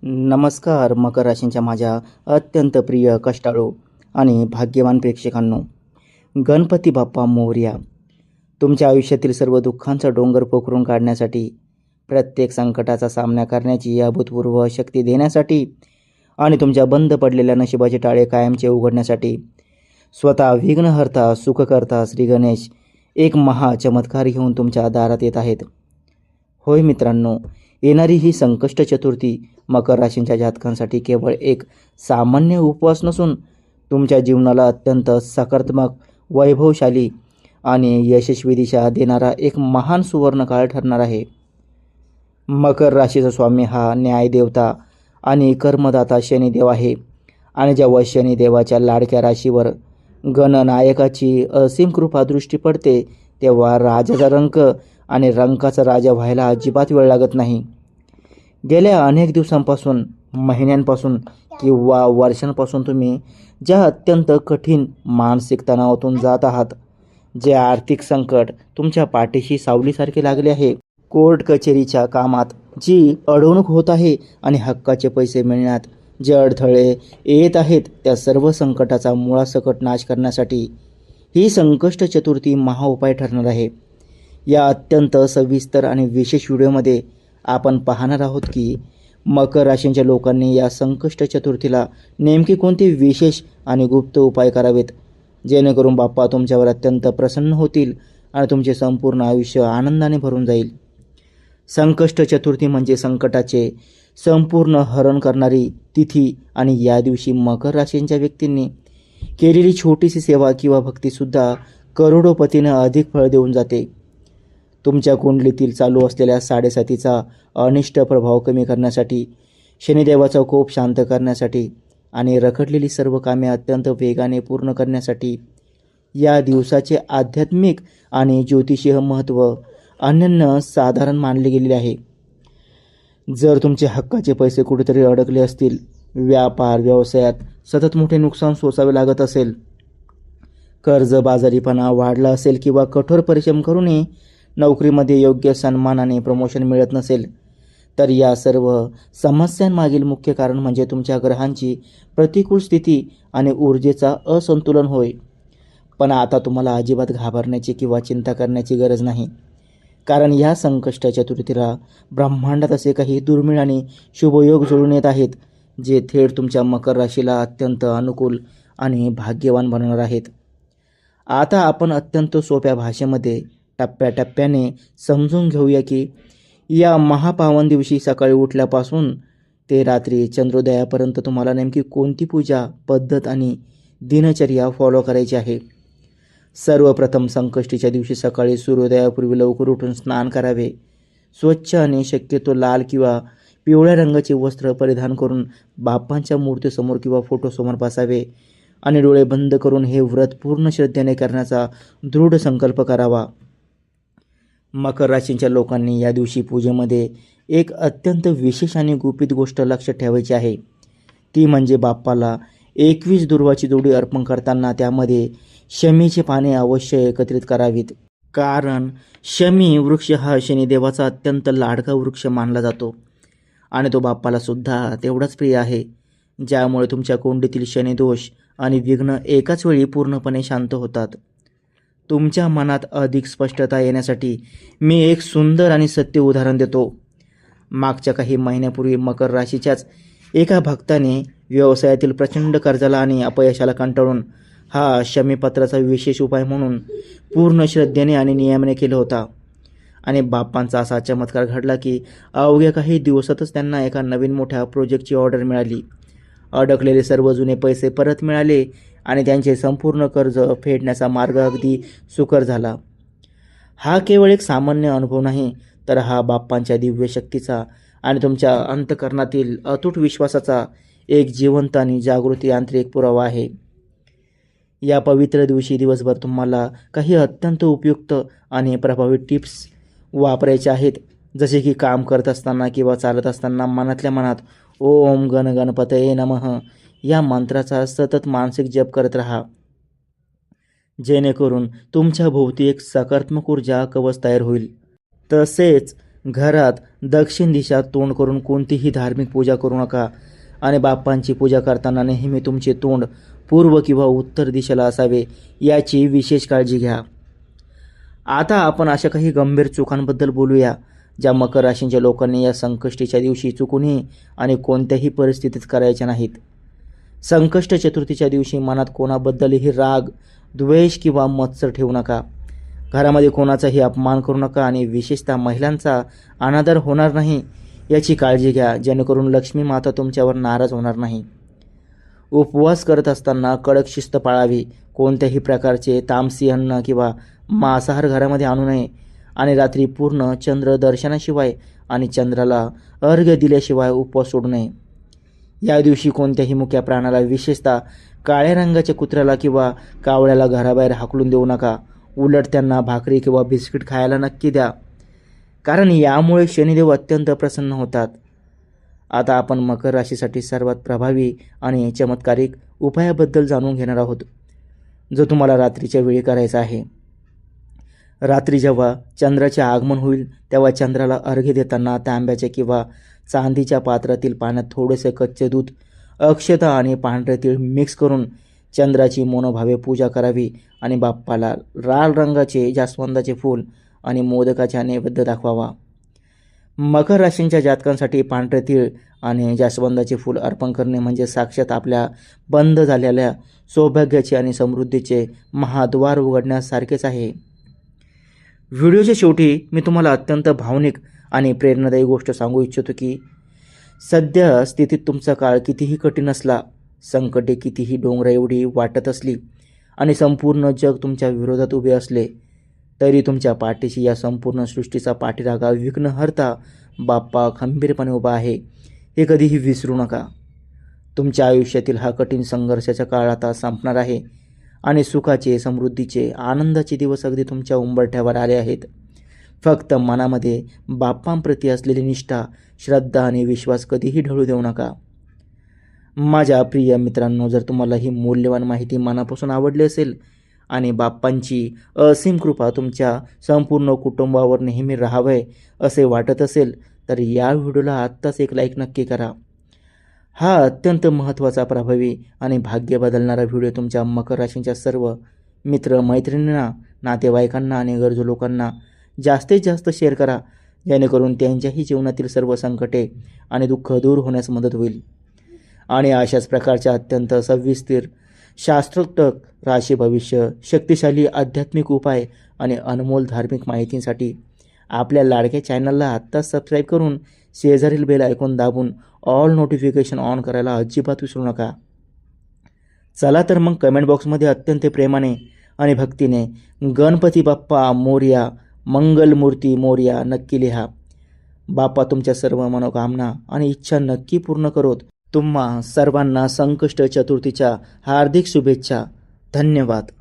नमस्कार मकर राशींच्या माझ्या अत्यंत प्रिय कष्टाळू आणि भाग्यवान प्रेक्षकांनो, गणपती बाप्पा मोरया. तुमच्या आयुष्यातील सर्व दुःखांचा डोंगर पोखरून काढण्यासाठी, प्रत्येक संकटाचा सामना करण्याची अभूतपूर्व शक्ती देण्यासाठी आणि तुमच्या बंद पडलेल्या नशिबाचे टाळे कायमचे उघडण्यासाठी स्वतः विघ्नहर्ता सुखकर्ता श्री गणेश एक महाचमत्कार घेऊन तुमच्या दारात येत आहेत. होय मित्रांनो, येणारी ही संकष्ट चतुर्थी मकर राशींच्या जातकांसाठी केवळ एक सामान्य उपवास नसून तुमच्या जीवनाला अत्यंत सकारात्मक, वैभवशाली आणि यशस्वी दिशा देणारा एक महान सुवर्णकाळ ठरणार आहे. मकर राशीचा स्वामी हा न्यायदेवता आणि कर्मदाता शनिदेव आहे आणि जेव्हा शनिदेवाच्या लाडक्या राशीवर गणनायकाची असीम कृपा दृष्टी पडते तेव्हा राजाचा रंक आणि रंकाचा राजा व्हायला अजिबात वेळ लागत नाही. गेल्या अनेक दिवसांपासून, महिन्यांपासून किंवा वर्षांपासून तुम्ही ज्या अत्यंत कठीण मानसिक तणावातून जात आहात, जे आर्थिक संकट तुमच्या पाठीशी सावलीसारखे लागले आहे, कोर्ट कचेरीच्या कामात जी अडवणूक होत आहे आणि हक्काचे पैसे मिळण्यात जे अडथळे येत आहेत, त्या सर्व संकटाचा मुळासकट नाश करण्यासाठी ही संकष्ट चतुर्थी महाउपाय ठरणार आहे. या अत्यंत सविस्तर आणि विशेष व्हिडिओमध्ये आपण पाहणार आहोत की मकर राशींच्या लोकांनी या संकष्ट चतुर्थीला नेमके कोणते विशेष आणि गुप्त उपाय करावेत, जेणेकरून बाप्पा तुमच्यावर अत्यंत प्रसन्न होतील आणि तुमचे संपूर्ण आयुष्य आनंदाने भरून जाईल. संकष्ट चतुर्थी म्हणजे संकटाचे संपूर्ण हरण करणारी तिथी आणि या दिवशी मकर राशींच्या व्यक्तींनी केलेली छोटीशी सेवा किंवा भक्तीसुद्धा करोडोपतीनं अधिक फळ देऊन जाते. तुमच्या कुंडलीतील चालू असलेल्या साडेसातीचा अनिष्ट प्रभाव कमी करण्यासाठी, शनिदेवाचा कोप शांत करण्यासाठी आणि रखडलेली सर्व कामे अत्यंत वेगाने पूर्ण करण्यासाठी या दिवसाचे आध्यात्मिक आणि ज्योतिषीय महत्त्व अनन्य साधारण मानले गेलेले आहे. जर तुमचे हक्काचे पैसे कुठेतरी अडकले असतील, व्यापार व्यवसायात सतत मोठे नुकसान सोसावे लागत असेल, कर्जबाजारीपणा वाढला असेल किंवा कठोर परिश्रम करूनही नोकरीमध्ये योग्य सन्मान आणि प्रमोशन मिळत नसेल, तर या सर्व समस्यांमागील मुख्य कारण म्हणजे तुमच्या ग्रहांची प्रतिकूल स्थिती आणि ऊर्जेचा असंतुलन होय. पण आता तुम्हाला अजिबात घाबरण्याची किंवा चिंता करण्याची गरज नाही, कारण या संकष्ट चतुर्थीला ब्रह्मांडात असे काही दुर्मिळ आणि शुभयोग जुळून येत आहेत, जे थेट तुमच्या मकर राशीला अत्यंत अनुकूल आणि भाग्यवान बनवणार आहेत. आता आपण अत्यंत सोप्या भाषेमध्ये टप्प्याटप्प्याने समजून घेऊया की या महापावन दिवशी सकाळी उठल्यापासून ते रात्री चंद्रोदयापर्यंत तुम्हाला नेमकी कोणती पूजा पद्धत आणि दिनचर्या फॉलो करायची आहे. सर्वप्रथम संकष्टीच्या दिवशी सकाळी सूर्योदयापूर्वी लवकर उठून स्नान करावे. स्वच्छ आणि शक्यतो लाल किंवा पिवळ्या रंगाचे वस्त्र परिधान करून बाप्पांच्या मूर्तीसमोर किंवा फोटोसमोर बसावे आणि डोळे बंद करून हे व्रत पूर्ण श्रद्धेने करण्याचा दृढ संकल्प करावा. मकर राशींच्या लोकांनी या दिवशी पूजेमध्ये एक अत्यंत विशेष आणि गुपित गोष्ट लक्षात ठेवायची आहे. ती म्हणजे बाप्पाला 21 दुर्वाची जोडी अर्पण करताना त्यामध्ये शमीचे पाने अवश्य एकत्रित करावीत. कारण शमी वृक्ष हा शनिदेवाचा अत्यंत लाडका वृक्ष मानला जातो आणि तो बाप्पाला सुद्धा तेवढाच प्रिय आहे, ज्यामुळे तुमच्या कुंडलीतील शनिदोष आणि विघ्न एकाच वेळी पूर्णपणे शांत होतात. तुमच्या मनात अधिक स्पष्टता येण्यासाठी मी एक सुंदर आणि सत्य उदाहरण देतो. मागच्या काही महिन्यापूर्वी मकर राशीच्याच एका भक्ताने व्यवसायातील प्रचंड कर्जाला आणि अपयशाला कंटाळून हा शमीपत्राचा विशेष उपाय म्हणून पूर्ण श्रद्धेने आणि नियमाने केला होता आणि बाप्पांचा असा चमत्कार घडला की अवघ्या काही दिवसातच त्यांना एका नवीन मोठ्या प्रोजेक्टची ऑर्डर मिळाली. अडकलेले सर्व जुने पैसे परत मिळाले आणि त्यांचे संपूर्ण कर्ज फेडण्याचा मार्ग अगदी सुकर झाला. हा केवळ एक सामान्य अनुभव नाही, तर हा बाप्पांच्या दिव्य शक्तीचा आणि तुमच्या अंतःकरणातील अतूट विश्वासाचा एक जिवंत आणि जागृत यांत्रिक पुरावा आहे. या पवित्र दिवशी दिवसभर तुम्हाला काही अत्यंत उपयुक्त आणि प्रभावी टिप्स वापरायचे आहेत, जसे की काम करत असताना किंवा चालत असताना मनातल्या मनात ओम गण गणपतये नमः या मंत्राचा सतत मानसिक जप करत राहा, जेणेकरून तुमच्या भोवती एक सकारात्मक ऊर्जा कवच तयार होईल. तसेच घरात दक्षिण दिशा तोंड करून कोणतीही धार्मिक पूजा करू नका आणि बाप्पांची पूजा करताना नेहमी तुमचे तोंड पूर्व किंवा उत्तर दिशेला असावे याची विशेष काळजी घ्या. आता आपण अशा काही गंभीर चुकांबद्दल बोलूया ज्या मकर राशींच्या लोकांनी या संकष्टीच्या दिवशी चुकूनही आणि कोणत्याही परिस्थितीत करायच्या नाहीत. संकष्ट चतुर्थीच्या दिवशी मनात कोणाबद्दलही राग, द्वेष किंवा मत्सर ठेवू नका. घरामध्ये कोणाचाही अपमान करू नका आणि विशेषतः महिलांचा अनादर होणार नाही याची काळजी घ्या, जेणेकरून लक्ष्मी माता तुमच्यावर नाराज होणार नाही. उपवास करत असताना कडक शिस्त पाळावी. कोणत्याही प्रकारचे तामसी अन्न किंवा मांसाहार घरामध्ये आणू नये आणि रात्री पूर्ण चंद्र दर्शनाशिवाय आणि चंद्राला अर्घ्य दिल्याशिवाय उपवास सोडू नये. या दिवशी कोणत्याही मुक्या प्राण्याला, विशेषतः काळ्या रंगाच्या कुत्र्याला किंवा कावळ्याला घराबाहेर हाकलून देऊ नका. उलट त्यांना भाकरी किंवा बिस्किट खायला नक्की द्या, कारण यामुळे शनिदेव अत्यंत प्रसन्न होतात. आता आपण मकर राशीसाठी सर्वात प्रभावी आणि चमत्कारिक उपायाबद्दल जाणून घेणार आहोत, जो तुम्हाला रात्रीच्या वेळी करायचा आहे. रात्री जेव्हा चंद्राचे आगमन होईल तेव्हा चंद्राला अर्घ्य देताना तांब्याच्या किंवा चांदीच्या पात्रातील पाण्यात थोडेसे कच्चे दूध, अक्षता आणि पांढरे तीळ मिक्स करून चंद्राची मनोभावे पूजा करावी आणि बाप्पाला लाल रंगाचे जास्वंदाचे फूल आणि मोदकाचा नैवेद्य दाखवावा. मकर राशींच्या जातकांसाठी पांढरे तीळ आणि जास्वंदाचे फूल अर्पण करणे म्हणजे साक्षात आपल्या बंद झालेल्या सौभाग्याचे आणि समृद्धीचे महाद्वार उघडण्यासारखेच आहे. व्हिडिओच्या शेवटी मी तुम्हाला अत्यंत भावनिक आणि प्रेरणादायी गोष्ट सांगू इच्छितो की सध्या स्थितीत तुमचा काळ कितीही कठीण असला, संकटे कितीही डोंगरा एवढी वाटत असली आणि संपूर्ण जग तुमच्या विरोधात उभे असले, तरी तुमच्या पाठीशी या संपूर्ण सृष्टीचा पाठीराखा विघ्नहर्ता बाप्पा खंबीरपणे उभा आहे, हे कधीही विसरू नका. तुमच्या आयुष्यातील हा कठीण संघर्षाचा काळ आता संपणार आहे आणि सुखाचे, समृद्धीचे, आनंदाचे दिवस अगदी तुमच्या उंबरठ्यावर आले आहेत. फक्त मनामध्ये बाप्पांप्रती असलेली निष्ठा, श्रद्धा आणि विश्वास कधीही ढळू देऊ नका. माझ्या प्रिय मित्रांनो, जर तुम्हाला ही मूल्यवान माहिती मनापासून आवडली असेल आणि बाप्पांची असीम कृपा तुमच्या संपूर्ण कुटुंबावर नेहमी राहावे असे वाटत असेल तर या व्हिडिओला आत्ताच एक लाईक नक्की करा. हा अत्यंत महत्त्वाचा, प्रभावी आणि भाग्य बदलणारा व्हिडिओ तुमच्या मकर राशींच्या सर्व मित्र, मैत्रिणींना, नातेवाईकांना आणि गरजू लोकांना जास्तीत जास्त शेअर करा, जेणेकरून त्यांच्याही जीवनातील सर्व संकटे आणि दुःख दूर होण्यास मदत होईल. आणि अशाच प्रकारच्या अत्यंत सविस्तर, शास्त्रोक्त राशी भविष्य, शक्तिशाली आध्यात्मिक उपाय आणि अनमोल धार्मिक माहितींसाठी आपल्या लाडक्या चॅनलला आत्ताच सबस्क्राईब करून शेजारील बेल आयकॉन दाबून ऑल नोटिफिकेशन ऑन करायला अजिबात विसरू नका. चला तर मग कमेंट बॉक्समध्ये अत्यंत प्रेमाने आणि भक्तीने गणपती बाप्पा मोरया, मंगलमूर्ती मोरया नक्की लिहा. बाप्पा तुमच्या सर्व मनोकामना आणि इच्छा नक्की पूर्ण करोत. तुम्हा सर्वांना संकष्ट चतुर्थीच्या हार्दिक शुभेच्छा. धन्यवाद.